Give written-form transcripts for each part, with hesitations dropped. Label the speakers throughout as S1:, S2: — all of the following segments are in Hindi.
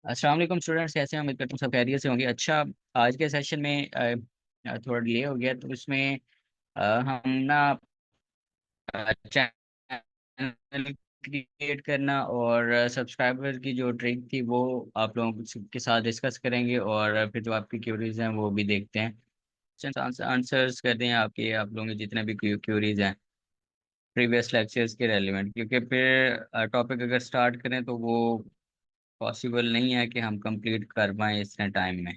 S1: अस्सलाम वालेकुम स्टूडेंट्स, कैसे हैं? उम्मीद करता हूँ सब खैरियत से होंगे। अच्छा, आज के सेशन में थोड़ा डिले हो गया तो इसमें हम ना चैनल क्रिएट करना और सब्सक्राइबर की जो ट्रिक थी वो आप लोगों के साथ डिस्कस करेंगे, और फिर जो आपकी क्यूरीज हैं वो भी देखते हैं। आंसर्स करते हैं आपके आप लोगों के जितने भी क्यूरीज हैं प्रीवियस लेक्चर्स के रेलिवेंट, क्योंकि फिर टॉपिक अगर स्टार्ट करें तो वो पॉसिबल नहीं है कि हम कंप्लीट कर पाएँ इतने टाइम में।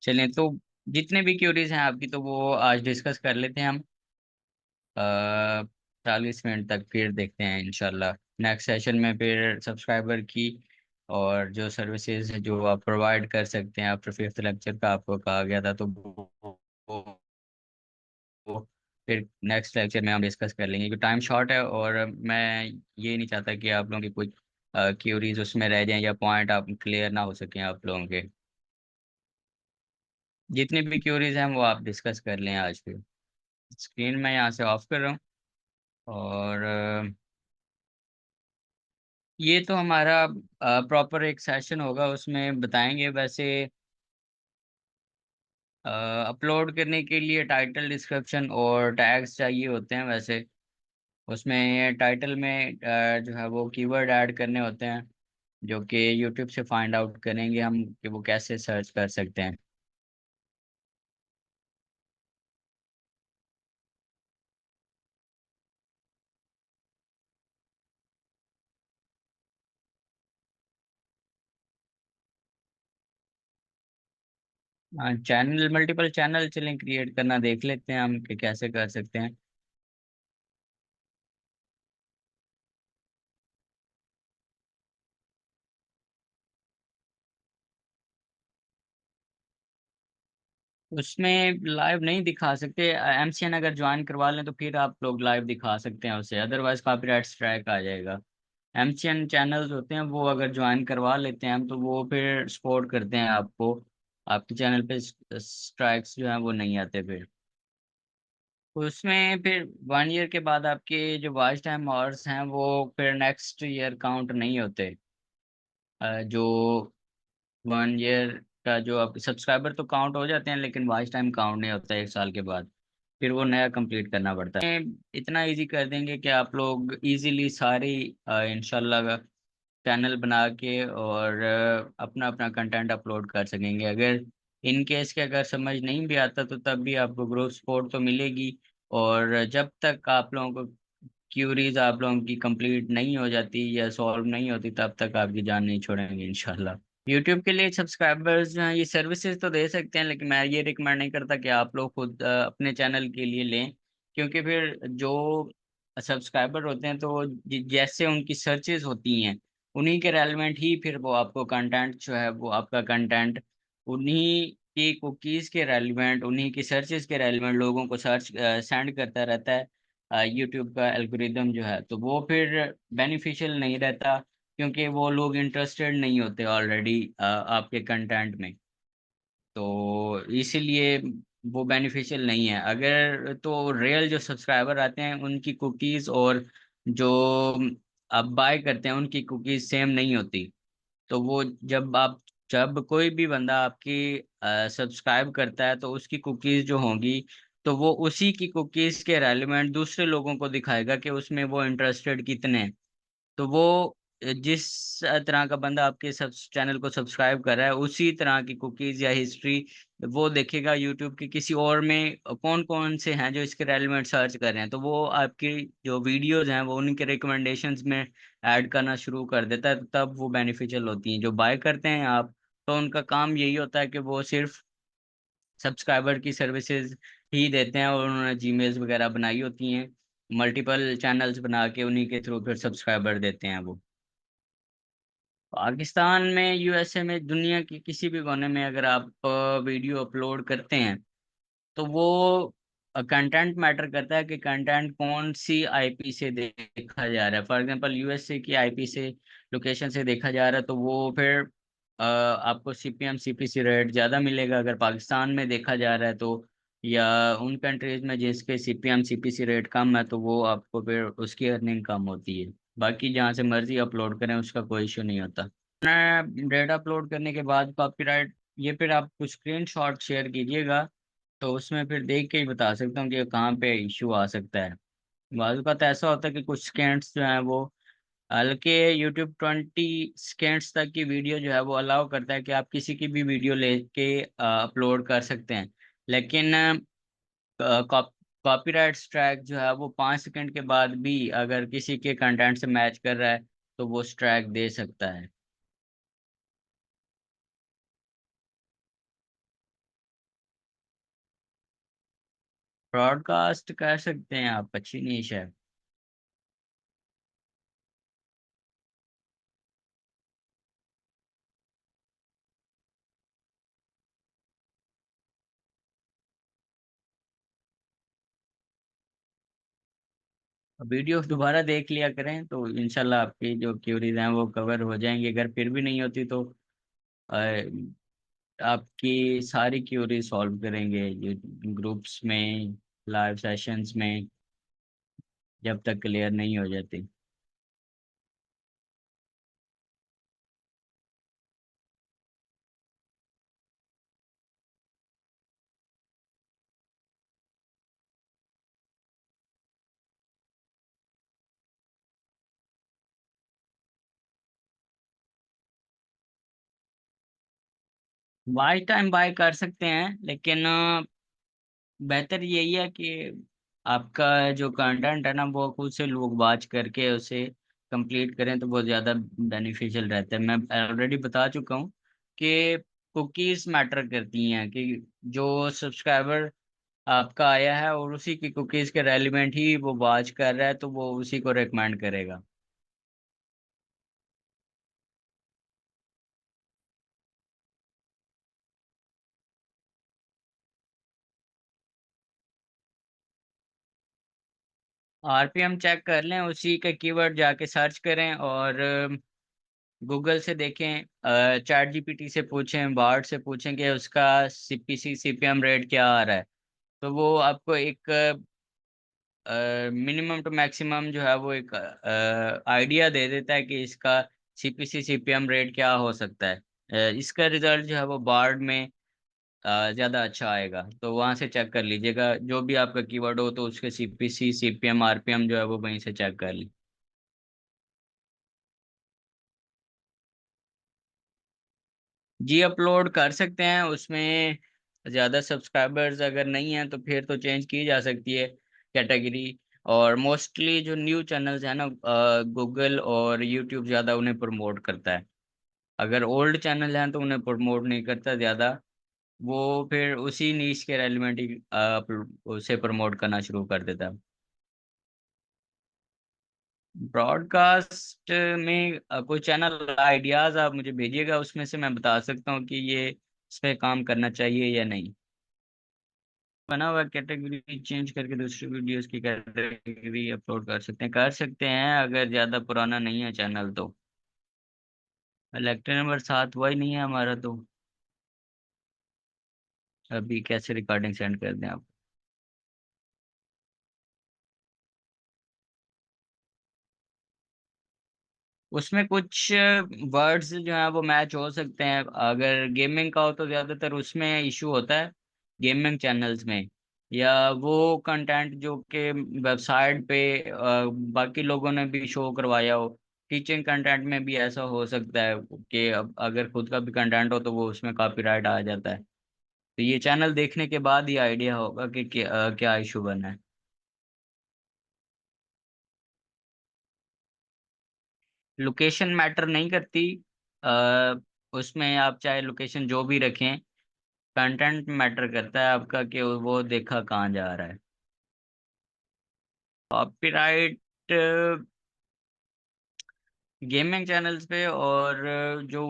S1: चलें तो जितने भी क्यूरीज हैं आपकी तो वो आज डिस्कस कर लेते हैं हम 40 मिनट तक, फिर देखते हैं इंशाल्लाह नेक्स्ट सेशन में फिर सब्सक्राइबर की और जो सर्विसेज जो आप प्रोवाइड कर सकते हैं आफ्टर फिफ्थ लेक्चर का आपको कहा गया था, तो वो फिर नेक्स्ट लेक्चर में हम डिस्कस कर लेंगे, क्योंकि टाइम शॉर्ट है और मैं ये नहीं चाहता कि आप लोगों की कुछ क्यूरीज उसमें रह जाएं या पॉइंट आप क्लियर ना हो सकें आप लोगों के। जितनी भी क्यूरीज हैं वो आप डिस्कस कर लें आज फिर। स्क्रीन मैं यहाँ से ऑफ कर रहा हूँ। और ये तो हमारा प्रॉपर एक सेशन होगा, उसमें बताएंगे। वैसे अपलोड करने के लिए टाइटल, डिस्क्रिप्शन और टैग्स चाहिए होते हैं। वैसे उसमें टाइटल में जो है वो कीवर्ड ऐड करने होते हैं, जो कि यूट्यूब से फाइंड आउट करेंगे हम कि वो कैसे सर्च कर सकते हैं। चैनल, मल्टीपल चैनल चलें क्रिएट करना देख लेते हैं हम कि कैसे कर सकते हैं। उसमें लाइव नहीं दिखा सकते। एमसीएन अगर ज्वाइन करवा लें तो फिर आप लोग लाइव दिखा सकते हैं उसे, अदरवाइज कॉपीराइट स्ट्राइक आ जाएगा। एमसीएन चैनल्स होते हैं वो अगर ज्वाइन करवा लेते हैं हम तो वो फिर सपोर्ट करते हैं आपको, आपके चैनल पे स्ट्राइक्स जो हैं वो नहीं आते फिर। उसमें फिर 1 ईयर के बाद आपके जो वॉच टाइम आवर्स हैं वो फिर नेक्स्ट ईयर काउंट नहीं होते। जो 1 ईयर का जो आपके सब्सक्राइबर तो काउंट हो जाते हैं, लेकिन वॉच टाइम काउंट नहीं होता 1 साल के बाद, फिर वो नया कंप्लीट करना पड़ता है। इतना इजी कर देंगे कि आप लोग इजीली सारी इंशाल्लाह चैनल बना के और अपना अपना कंटेंट अपलोड कर सकेंगे। अगर इन केस के अगर समझ नहीं भी आता तो तब भी आपको ग्रुप सपोर्ट तो मिलेगी। और जब तक आप लोगों को क्यूरीज आप लोगों की कंप्लीट नहीं हो जाती या सॉल्व नहीं होती तब तक आपकी जान नहीं छोड़ेंगे इंशाल्लाह। यूट्यूब के लिए सब्सक्राइबर्स जो हैं ये सर्विसेज तो दे सकते हैं, लेकिन मैं ये रिकमेंड नहीं करता कि आप लोग खुद अपने चैनल के लिए लें, क्योंकि फिर जो सब्सक्राइबर होते हैं तो जैसे उनकी सर्चेज होती हैं उन्हीं के रेलेवेंट ही फिर वो आपको कंटेंट जो है वो आपका कंटेंट उन्हीं की कुकीज़ के रेलेवेंट, उन्हीं की सर्चेज के रेलेवेंट लोगों को सर्च सेंड करता रहता है। यूट्यूब का एल्गोरिदम जो है तो वो फिर बेनिफिशियल नहीं रहता, क्योंकि वो लोग इंटरेस्टेड नहीं होते ऑलरेडी आपके कंटेंट में। तो इसीलिए वो बेनिफिशियल नहीं है। अगर तो रियल जो सब्सक्राइबर आते हैं उनकी कुकीज़ और जो आप बाय करते हैं उनकी कुकीज़ सेम नहीं होती। तो वो जब कोई भी बंदा आपकी सब्सक्राइब करता है तो उसकी कुकीज़ जो होंगी तो वो उसी की कुकीज़ के रेलेवेंट दूसरे लोगों को दिखाएगा कि उसमें वो इंटरेस्टेड कितने हैं। तो वो जिस तरह का बंदा आपके सब चैनल को सब्सक्राइब कर रहा है उसी तरह की कुकीज़ या हिस्ट्री वो देखेगा यूट्यूब के किसी और में कौन-कौन से हैं जो इसके रेलेवेंट सर्च कर रहे हैं। तो वो आपकी जो वीडियोज़ हैं वो उन्हीं के रिकमेंडेशंस में ऐड करना शुरू कर देता है, तो तब वो बेनिफिशियल होती हैं। जो बाय करते हैं आप तो उनका काम यही होता है कि वो सिर्फ़ सब्सक्राइबर की सर्विसेज ही देते हैं, और उन्होंने जीमेल्स वगैरह बनाई होती हैं, मल्टीपल चैनल्स बना के उन्हीं के थ्रू फिर सब्सक्राइबर देते हैं वो। पाकिस्तान में, यूएसए में, दुनिया के किसी भी कोने में अगर आप वीडियो अपलोड करते हैं तो वो कंटेंट मैटर करता है कि कंटेंट कौन सी आईपी से देखा जा रहा है। फॉर एग्जांपल यूएसए की आईपी से, लोकेशन से देखा जा रहा है तो वो फिर आपको सीपीएम सीपीसी रेट ज़्यादा मिलेगा। अगर पाकिस्तान में देखा जा रहा है तो, या उन कंट्रीज में जिसके सीपीएम सीपीसी रेट कम है तो वो आपको फिर उसकी अर्निंग कम होती है। बाकी जहाँ से मर्जी अपलोड करें उसका कोई इशू नहीं होता। डेटा अपलोड करने के बाद कॉपीराइट, ये फिर आप कुछ स्क्रीनशॉट शेयर कीजिएगा, तो उसमें फिर देख के ही बता सकता हूँ कि कहाँ पे इश्यू आ सकता है। बाजू का तो ऐसा होता है कि कुछ सेकेंड्स जो है वो, हल्के यूट्यूब 20 सेकेंड्स तक की वीडियो जो है वो अलाउ करता है कि आप किसी की भी वीडियो लेके अपलोड कर सकते हैं। लेकिन कॉपीराइट स्ट्राइक जो है वो 5 सेकंड के बाद भी अगर किसी के कंटेंट से मैच कर रहा है तो वो स्ट्राइक दे सकता है। ब्रॉडकास्ट कर सकते हैं आप, अच्छी नीश है। वीडियो दोबारा देख लिया करें तो इंशाल्लाह आपकी जो क्यूरीज हैं वो कवर हो जाएंगी। अगर फिर भी नहीं होती तो अ, आपकी सारी क्यूरी सॉल्व करेंगे ये ग्रुप्स में, लाइव सेशंस में, जब तक क्लियर नहीं हो जाती। बाय टाइम बाय कर सकते हैं, लेकिन बेहतर यही है कि आपका जो कंटेंट है ना वो खुद से लोग वाच करके उसे कंप्लीट करें तो बहुत ज़्यादा बेनिफिशियल रहता है। मैं ऑलरेडी बता चुका हूँ कि कुकीज़ मैटर करती हैं, कि जो सब्सक्राइबर आपका आया है और उसी की कुकीज़ के रेलिवेंट ही वो वाच कर रहा है तो वो उसी को रिकमेंड करेगा। आरपीएम चेक कर लें, उसी का कीवर्ड जाके सर्च करें और गूगल से देखें, चैट जीपीटी से पूछें, बार्ड से पूछें कि उसका सीपीसी सीपीएम रेट क्या आ रहा है। तो वो आपको एक मिनिमम टू मैक्सिमम जो है वो एक आइडिया दे देता है कि इसका सीपीसी सीपीएम रेट क्या हो सकता है। इसका रिजल्ट जो है वो बार्ड में ज़्यादा अच्छा आएगा, तो वहाँ से चेक कर लीजिएगा। जो भी आपका कीवर्ड हो तो उसके सीपीसी सीपीएम आरपीएम जो है वो वहीं से चेक कर ली। जी अपलोड कर सकते हैं, उसमें ज़्यादा सब्सक्राइबर्स अगर नहीं हैं तो फिर तो चेंज की जा सकती है कैटेगरी। और मोस्टली जो न्यू चैनल्स हैं ना, गूगल और यूट्यूब ज़्यादा उन्हें प्रमोट करता है। अगर ओल्ड चैनल हैं तो उन्हें प्रमोट नहीं करता ज़्यादा, वो फिर उसी नीश के रेलिवेंट ही उसे प्रमोट करना शुरू कर देता है। ब्रॉडकास्ट में कोई चैनल आइडियाज़ आप मुझे भेजिएगा, उसमें से मैं बता सकता हूँ कि ये इस पे काम करना चाहिए या नहीं। बना हुआ कैटेगरी चेंज करके दूसरी वीडियोस की कैटेगरी अपलोड कर सकते हैं अगर ज़्यादा पुराना नहीं है चैनल तो। लेक्चर नंबर 7 वही नहीं है हमारा तो। अभी कैसे रिकॉर्डिंग सेंड कर दें आप? उसमें कुछ वर्ड्स जो हैं वो मैच हो सकते हैं। अगर गेमिंग का हो तो ज़्यादातर उसमें इशू होता है, गेमिंग चैनल्स में। या वो कंटेंट जो कि वेबसाइट पे बाकी लोगों ने भी शो करवाया हो। टीचिंग कंटेंट में भी ऐसा हो सकता है कि अब अगर खुद का भी कंटेंट हो तो वो उसमें कॉपीराइट आ जाता है। तो ये चैनल देखने के बाद ही आइडिया होगा कि क्या इशू बना है। लोकेशन मैटर नहीं करती। आ, उसमें आप चाहे लोकेशन जो भी रखें, कंटेंट मैटर करता है आपका कि वो देखा कहाँ जा रहा है। कॉपीराइट गेमिंग चैनल्स पे और जो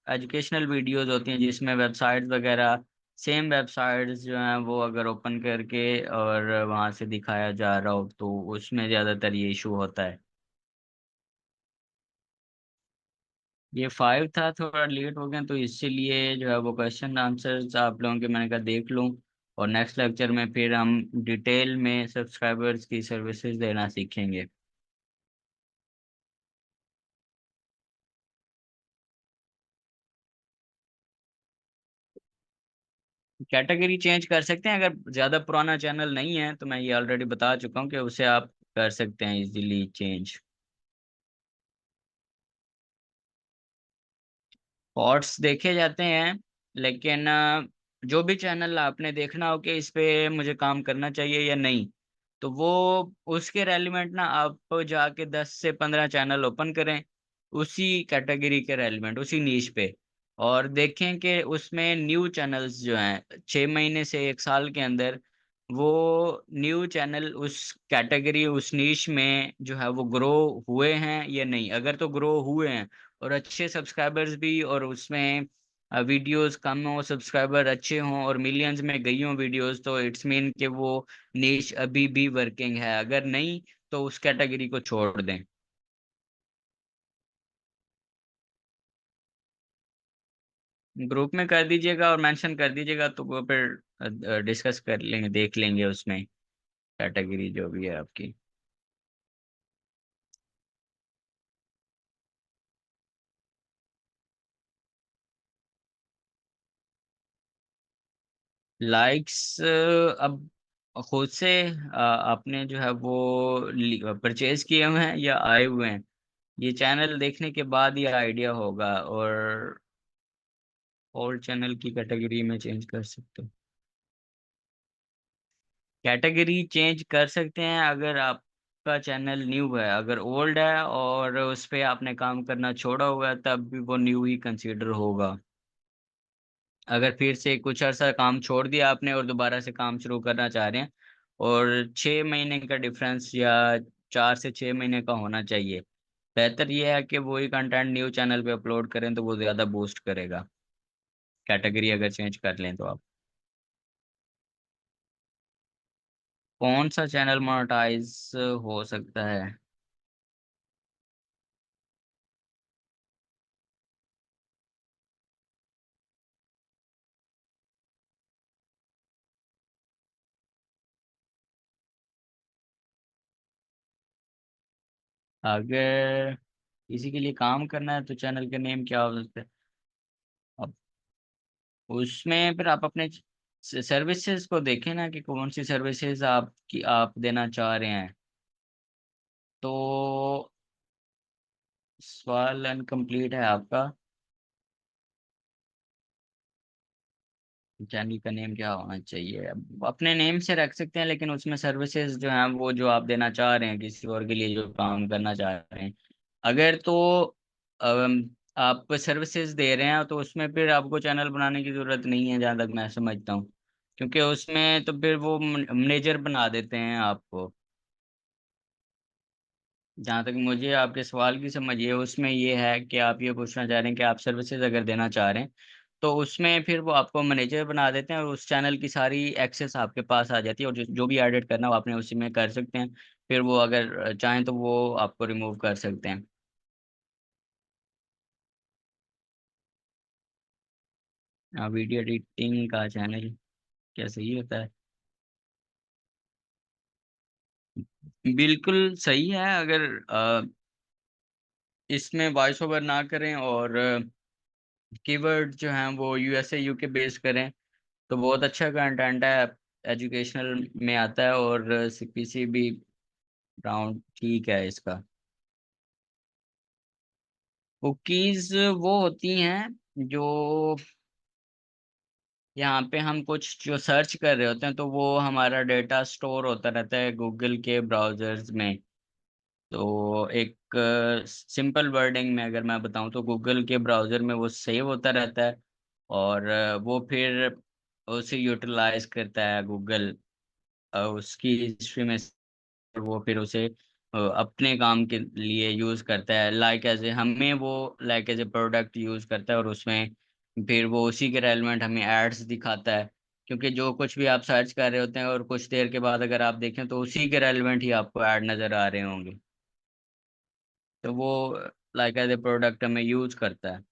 S1: एजुकेशनल वीडियोस होती हैं जिसमें वेबसाइट्स वगैरह, सेम वेबसाइट्स जो हैं वो अगर ओपन करके और वहाँ से दिखाया जा रहा हो तो उसमें ज़्यादातर ये इशू होता है। ये 5 था, थोड़ा लेट हो गया तो इसीलिए जो है वो क्वेश्चन आंसर्स आप लोगों के मैंने कहा देख लूँ। और नेक्स्ट लेक्चर में फिर हम डिटेल में सब्सक्राइबर्स की सर्विसेज देना सीखेंगे। कैटेगरी चेंज कर सकते हैं, अगर ज्यादा पुराना चैनल नहीं है तो मैं ये ऑलरेडी बता चुका हूँ कि उसे आप कर सकते हैं इजीली चेंज। शॉर्ट्स देखे जाते हैं, लेकिन जो भी चैनल आपने देखना हो कि इस पे मुझे काम करना चाहिए या नहीं, तो वो उसके रेलिवेंट ना आप जाके 10 से 15 चैनल ओपन करें, उसी कैटेगरी के रेलिवेंट उसी नीश पे, और देखें कि उसमें न्यू चैनल्स जो हैं 6 महीने से 1 साल के अंदर, वो न्यू चैनल उस कैटेगरी उस नीश में जो है वो ग्रो हुए हैं या नहीं। अगर तो ग्रो हुए हैं और अच्छे सब्सक्राइबर्स भी, और उसमें वीडियोस कम हो, सब्सक्राइबर अच्छे हों और मिलियंस में गई हों वीडियोस, तो इट्स मीन कि वो नीश अभी भी वर्किंग है। अगर नहीं तो उस कैटेगरी को छोड़ दें। ग्रुप में कर दीजिएगा और मेंशन कर दीजिएगा, तो वो फिर डिस्कस कर लेंगे, देख लेंगे उसमें कैटेगरी जो भी है आपकी। लाइक्स अब खुद से आपने जो है वो परचेज किए हुए हैं या आए हुए हैं, ये चैनल देखने के बाद ही आइडिया होगा। और ओल्ड चैनल की कैटेगरी में चेंज कर सकते हो। कैटेगरी चेंज कर सकते हैं अगर आपका चैनल न्यू है। अगर ओल्ड है और उस पे आपने काम करना छोड़ा हुआ है, तब भी वो न्यू ही कंसीडर होगा। अगर फिर से कुछ अर्सा काम छोड़ दिया आपने और दोबारा से काम शुरू करना चाह रहे हैं, और 6 महीने का डिफरेंस या 4 से 6 महीने का होना चाहिए, बेहतर यह है कि वही कंटेंट न्यू चैनल पे अपलोड करें, तो वो ज़्यादा बूस्ट करेगा। कैटेगरी अगर चेंज कर लें तो आप। कौन सा चैनल मोनेटाइज हो सकता है? अगर किसी के लिए काम करना है तो चैनल का नेम क्या हो सकता है? अब उसमें फिर आप अपने सर्विसेज को देखें ना, कि कौन सी सर्विसेज आप देना चाह रहे हैं। तो सवाल अनकम्प्लीट है आपका। चैनल का नेम क्या होना चाहिए? अब अपने नेम से रख सकते हैं, लेकिन उसमें सर्विसेज जो हैं वो जो आप देना चाह रहे हैं किसी और के लिए जो काम करना चाह रहे हैं, अगर तो आप सर्विसेज दे रहे हैं, तो उसमें फिर आपको चैनल बनाने की जरूरत नहीं है जहाँ तक मैं समझता हूँ। क्योंकि उसमें तो फिर वो मैनेजर बना देते हैं आपको। जहाँ तक मुझे आपके सवाल की समझ है, उसमें ये है कि आप ये पूछना चाह रहे हैं कि आप सर्विसेज अगर देना चाह रहे हैं, तो उसमें फिर वो आपको मैनेजर बना देते हैं और उस चैनल की सारी एक्सेस आपके पास आ जाती है, और जो भी एडिट करना हो आपने उसी में कर सकते हैं। फिर वो अगर चाहें तो वो आपको रिमूव कर सकते हैं। वीडियो एडिटिंग का चैनल क्या सही होता है? बिल्कुल सही है। अगर इसमें वॉइस ओवर ना करें और कीवर्ड जो हैं वो यूएसए यूके बेस करें, तो बहुत अच्छा कंटेंट है। एजुकेशनल में आता है और सीपीसी भी राउंड ठीक है इसका। कुकीज वो होती हैं जो यहाँ पे हम कुछ जो सर्च कर रहे होते हैं, तो वो हमारा डेटा स्टोर होता रहता है गूगल के ब्राउजर्स में। तो एक सिंपल वर्डिंग में अगर मैं बताऊं, तो गूगल के ब्राउजर में वो सेव होता रहता है, और वो फिर उसे यूटिलाइज करता है गूगल उसकी हिस्ट्री में से। वो फिर उसे अपने काम के लिए यूज करता है, लाइक एज ए हमें वो like as a product use करता है, और उसमें फिर वो उसी के रेलेवेंट हमें एड्स दिखाता है। क्योंकि जो कुछ भी आप सर्च कर रहे होते हैं और कुछ देर के बाद अगर आप देखें, तो उसी के रेलेवेंट ही आपको ऐड नजर आ रहे होंगे। तो वो लाइक एज ए प्रोडक्ट हमें यूज करता है।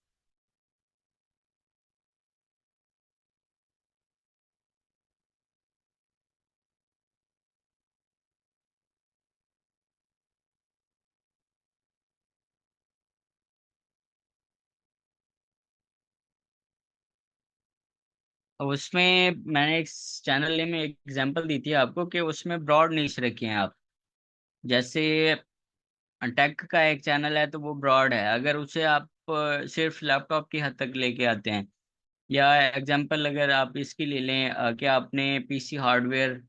S1: उसमें मैंने एक चैनल में एक एग्जांपल दी थी आपको कि उसमें ब्रॉड नीश रखे हैं आप। जैसे टेक का एक चैनल है तो वो ब्रॉड है, अगर उसे आप सिर्फ लैपटॉप की हद तक लेके आते हैं, या एग्जांपल अगर आप इसकी ले लें कि आपने पीसी हार्डवेयर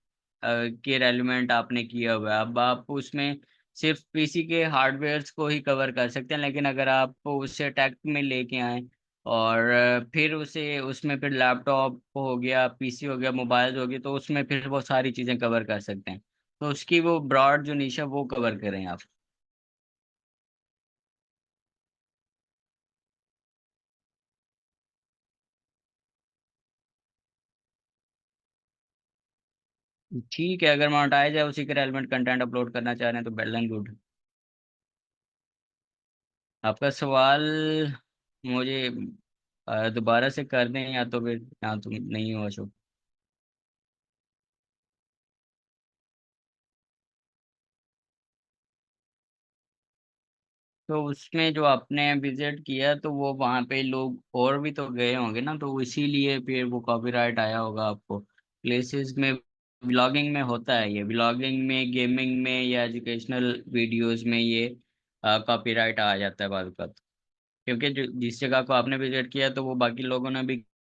S1: के रेलिवेंट आपने किया हुआ है, अब आप उसमें सिर्फ पीसी के हार्डवेयर्स को ही कवर कर सकते हैं, लेकिन अगर आप उसे टेक में लेके आए और फिर उसे उसमें फिर लैपटॉप हो गया, पीसी हो गया, मोबाइल हो गया, तो उसमें फिर वो सारी चीज़ें कवर कर सकते हैं। तो उसकी वो ब्रॉड जो निशा वो कवर करें आप। ठीक है, अगर मोनेटाइज है, उसी के रेलिवेंट कंटेंट अपलोड करना चाह रहे हैं तो वेल एंड गुड। आपका सवाल मुझे दोबारा से कर दें, या तो फिर या तो नहीं हुआ शो। तो उसमें जो आपने विजिट किया तो वो वहाँ पे लोग और भी तो गए होंगे ना, तो इसीलिए फिर वो कॉपीराइट आया होगा आपको। प्लेसेस में ब्लॉगिंग में होता है, ये ब्लॉगिंग में, गेमिंग में या एजुकेशनल वीडियोस में ये कॉपीराइट आ जाता है बाद, क्योंकि जो जिस जगह को आपने विजिट किया तो वो बाकी लोगों ने भी